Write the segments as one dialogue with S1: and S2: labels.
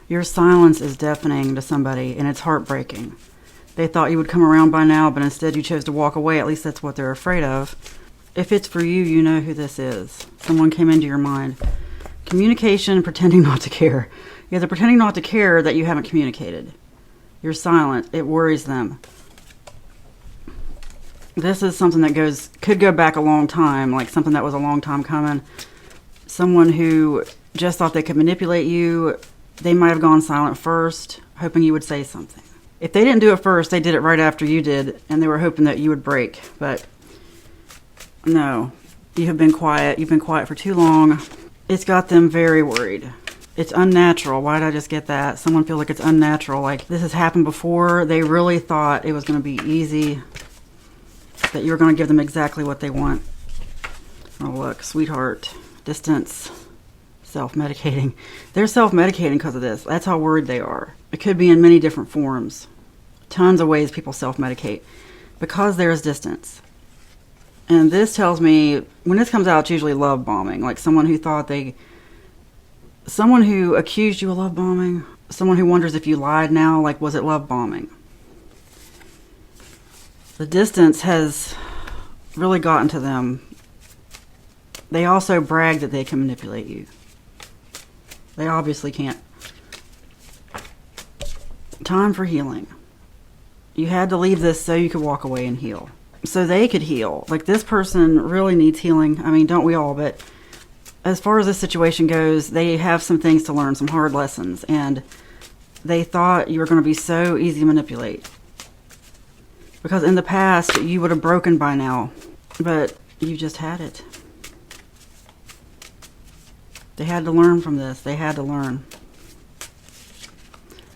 S1: Your silence is deafening to somebody, and it's heartbreaking. They thought you would come around by now, but instead you chose to walk away. At least that's what they're afraid of. If it's for you, you know who this is. Someone came into your mind. Communication, pretending not to care. Yeah, they're pretending not to care that you haven't communicated. You're silent. It worries them. This is something that could go back a long time, like something that was a long time coming. Someone who just thought they could manipulate you. They might have gone silent first, hoping you would say something. If they didn't do it first, they did it right after you did, and they were hoping that you would break. But no, you have been quiet. You've been quiet for too long. It's got them very worried. It's unnatural. Why did I just get that? Someone feels like it's unnatural. Like this has happened before. They really thought it was going to be easy, that you were going to give them exactly what they want. Oh, look, sweetheart, distance, self-medicating. They're self-medicating because of this. That's how worried they are. It could be in many different forms. Tons of ways people self-medicate because there is distance. And this tells me, when this comes out, it's usually love bombing. Like someone who accused you of love bombing. Someone who wonders if you lied now. Like, was it love bombing? The distance has really gotten to them. They also brag that they can manipulate you. They obviously can't. Time for healing. You had to leave this so you could walk away and heal. So they could heal. Like, this person really needs healing. I mean, don't we all? But as far as this situation goes, they have some things to learn, some hard lessons. And they thought you were going to be so easy to manipulate. Because in the past, you would have broken by now. But you just had it. They had to learn from this. They had to learn.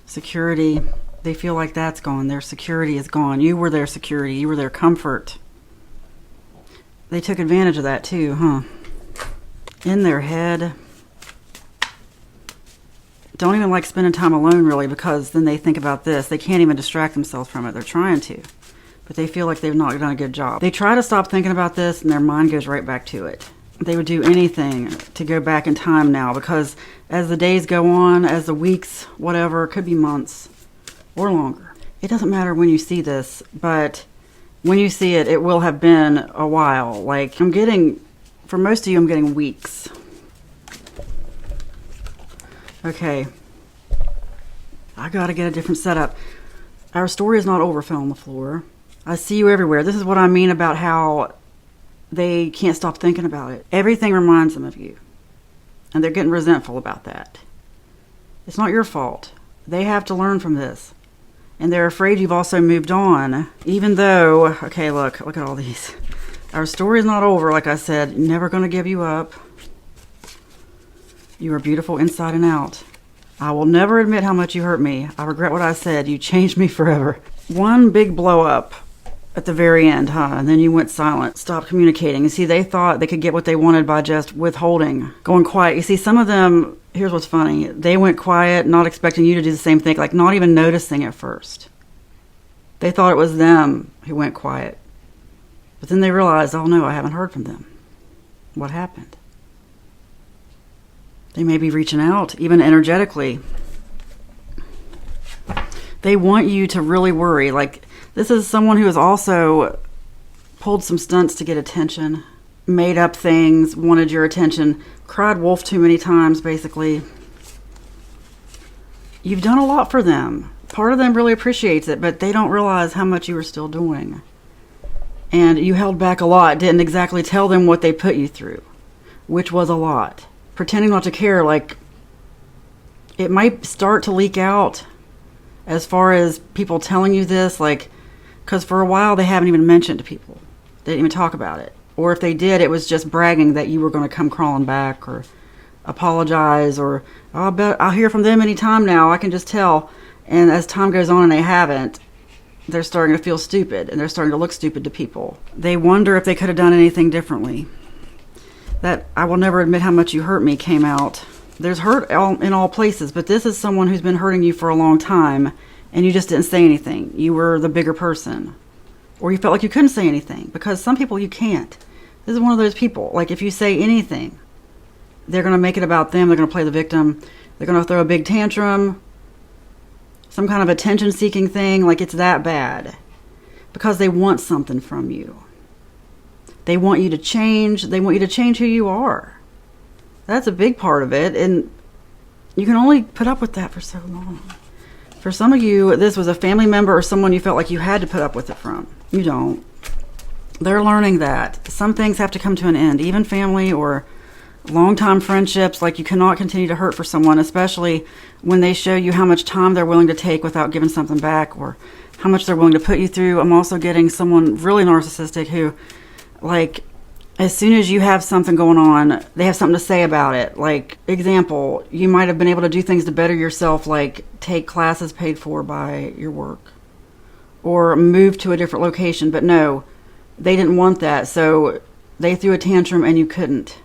S1: Security. They feel like that's gone. Their security is gone. You were their security. You were their comfort. They took advantage of that too, huh? In their head. Don't even like spending time alone, really, because then they think about this. They can't even distract themselves from it. They're trying to. But they feel like they've not done a good job. They try to stop thinking about this, and their mind goes right back to it. They would do anything to go back in time now, because as the days go on, as the weeks, whatever, it could be months or longer. It doesn't matter when you see this, but when you see it, it will have been a while. Like, for most of you, I'm getting weeks. Okay. I gotta get a different setup. Our story is not over, fell on the floor. I see you everywhere. This is what I mean about how they can't stop thinking about it. Everything reminds them of you. And they're getting resentful about that. It's not your fault. They have to learn from this. And they're afraid you've also moved on. Even though, okay, look at all these. Our story is not over, like I said. Never going to give you up. You are beautiful inside and out. I will never admit how much you hurt me. I regret what I said. You changed me forever. One big blow up at the very end, huh? And then you went silent. Stopped communicating. You see, they thought they could get what they wanted by just withholding. Going quiet. You see, some of them, here's what's funny. They went quiet, not expecting you to do the same thing. Like, not even noticing at first. They thought it was them who went quiet. But then they realized, oh no, I haven't heard from them. What happened? They may be reaching out, even energetically. They want you to really worry. Like, this is someone who has also pulled some stunts to get attention, made up things, wanted your attention, cried wolf too many times, basically. You've done a lot for them. Part of them really appreciates it, but they don't realize how much you were still doing. And you held back a lot, didn't exactly tell them what they put you through, which was a lot. Pretending not to care, like, it might start to leak out as far as people telling you this, like, because for a while they haven't even mentioned to people. They didn't even talk about it. Or if they did, it was just bragging that you were going to come crawling back or apologize or, oh, I bet I'll hear from them anytime now. I can just tell. And as time goes on and they haven't, they're starting to feel stupid and they're starting to look stupid to people. They wonder if they could have done anything differently. That I will never admit how much you hurt me came out. There's hurt in all places, but this is someone who's been hurting you for a long time and you just didn't say anything. You were the bigger person. Or you felt like you couldn't say anything, because some people you can't. This is one of those people. Like, if you say anything, they're going to make it about them. They're going to play the victim. They're going to throw a big tantrum, some kind of attention-seeking thing, like it's that bad. Because they want something from you. They want you to change. They want you to change who you are. That's a big part of it, and you can only put up with that for so long. For some of you, this was a family member or someone you felt like you had to put up with it from. You don't. They're learning that. Some things have to come to an end, even family or long-time friendships. Like, you cannot continue to hurt for someone, especially when they show you how much time they're willing to take without giving something back, or how much they're willing to put you through. I'm also getting someone really narcissistic who, like, as soon as you have something going on, they have something to say about it. Like, example, you might have been able to do things to better yourself, like take classes paid for by your work or move to a different location. But no, they didn't want that. So they threw a tantrum and you couldn't.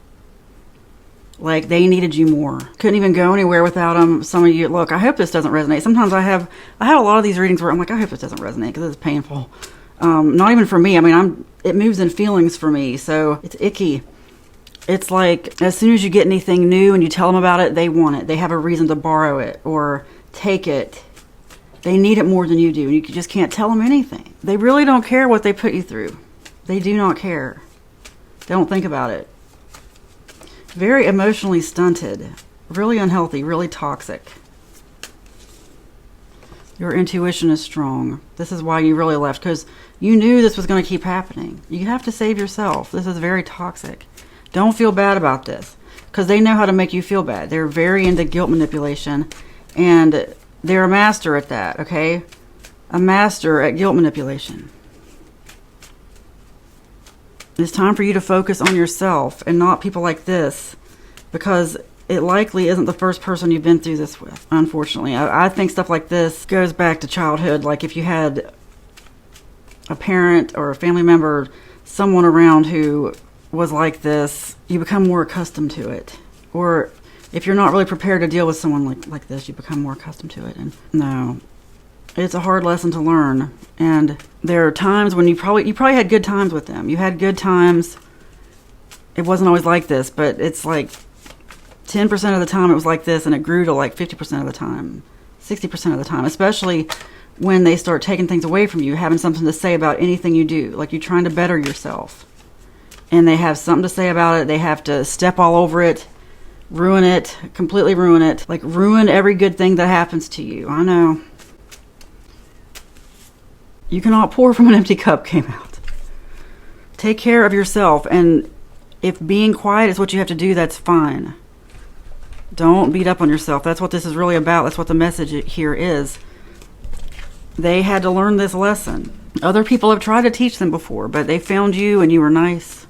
S1: Like, they needed you more. Couldn't even go anywhere without them. Some of you, look, I hope this doesn't resonate. Sometimes I had a lot of these readings where I'm like, I hope this doesn't resonate because it's painful. Not even for me. I mean, it moves in feelings for me, so it's icky. It's like, as soon as you get anything new and you tell them about it, they want it. They have a reason to borrow it or take it. They need it more than you do, and you just can't tell them anything. They really don't care what they put you through. They do not care. They don't think about it. Very emotionally stunted, really unhealthy, really toxic. Your intuition is strong. This is why you really left, because you knew this was going to keep happening. You have to save yourself. This is very toxic. Don't feel bad about this, because they know how to make you feel bad. They're very into guilt manipulation, and they're a master at that, okay? A master at guilt manipulation. It's time for you to focus on yourself and not people like this, because it likely isn't the first person you've been through this with, unfortunately. I think stuff like this goes back to childhood. Like, if you had a parent or a family member, someone around who was like this, you become more accustomed to it. Or if you're not really prepared to deal with someone like this, you become more accustomed to it. And no, it's a hard lesson to learn. And there are times when you probably had good times with them. You had good times. It wasn't always like this, but it's like 10% of the time it was like this, and it grew to like 50% of the time, 60% of the time, especially when they start taking things away from you, having something to say about anything you do. Like, you're trying to better yourself, and they have something to say about it. They have to step all over it, ruin it, completely ruin it, like ruin every good thing that happens to you. I know. You cannot pour from an empty cup came out. Take care of yourself, and if being quiet is what you have to do, that's fine. Don't beat up on yourself. That's what this is really about. That's what the message here is. They had to learn this lesson. Other people have tried to teach them before, but they found you and you were nice.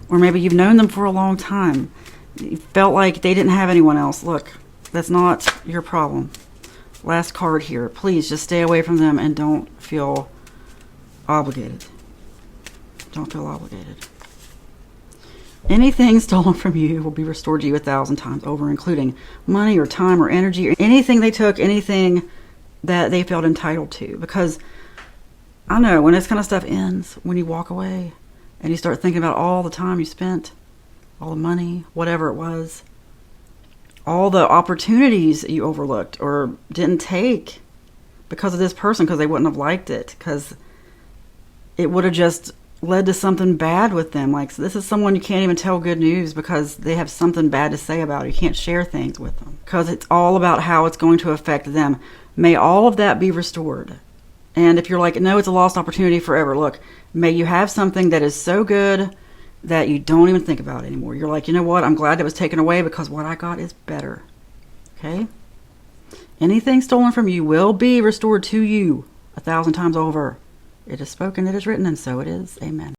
S1: Or maybe you've known them for a long time. You felt like they didn't have anyone else. Look, that's not your problem. Last card here. Please just stay away from them and don't feel obligated. Don't feel obligated. Anything stolen from you will be restored to you 1,000 times over, including money or time or energy or anything they took, anything that they felt entitled to. Because I know when this kind of stuff ends, when you walk away and you start thinking about all the time you spent, all the money, whatever it was, all the opportunities you overlooked or didn't take because of this person, because they wouldn't have liked it, because it would have just led to something bad with them. Like, so this is someone you can't even tell good news because they have something bad to say about it. You can't share things with them because it's all about how it's going to affect them. May all of that be restored. And if you're like, no, it's a lost opportunity forever, look, may you have something that is so good that you don't even think about it anymore. You're like, you know what? I'm glad it was taken away because what I got is better. Okay? Anything stolen from you will be restored to you 1,000 times over. It is spoken, it is written, and so it is. Amen.